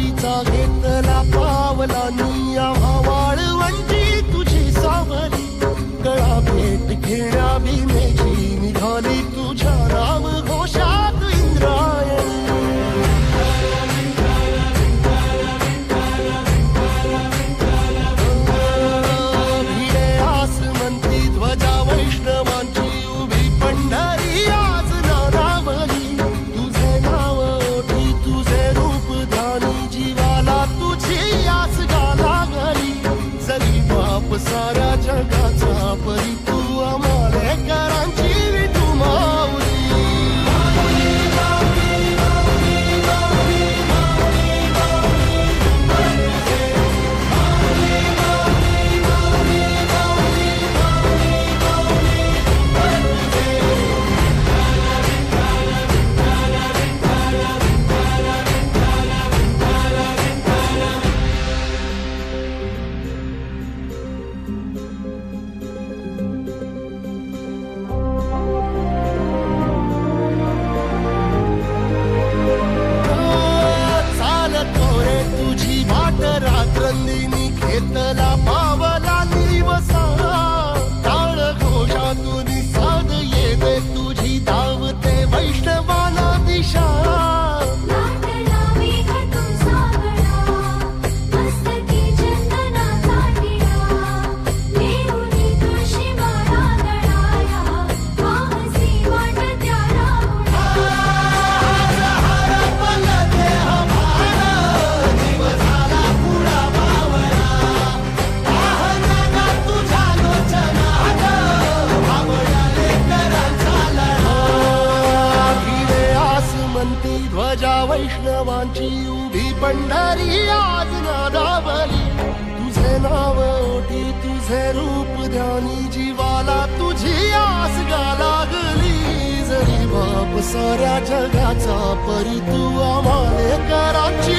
वारीचा घेतला पावलांनी आम्हा वाळवंटी तुझी सावली गळा भेट घेण्या भीमेची निघाली तुझ्या नाम घोषात इंद्रायणी भिडे आसमंती ध्वजा वैष्णवांची उभी पंढरी आज नानावली तुझे नाव ओठी तुझे रूप ध्यानी जीवाला तुझी आस गाला गली जरी बाप साऱ्या जगाचा परी तू आमालेकरांची विठू माऊली रात्रंदिनी घेतला पावला दिवसा टाळ घोषातून साध येते तुझी धावते वैष्णवाला दिशा ध्वजा वैष्णवांची उभी पंढरी आज नादावली तुझे नाव ओठी तुझे रूप ध्यानी जीवाला तुझी आस लागली जरी बाप साऱ्या जगाचा परी तू आम्हालेकरांची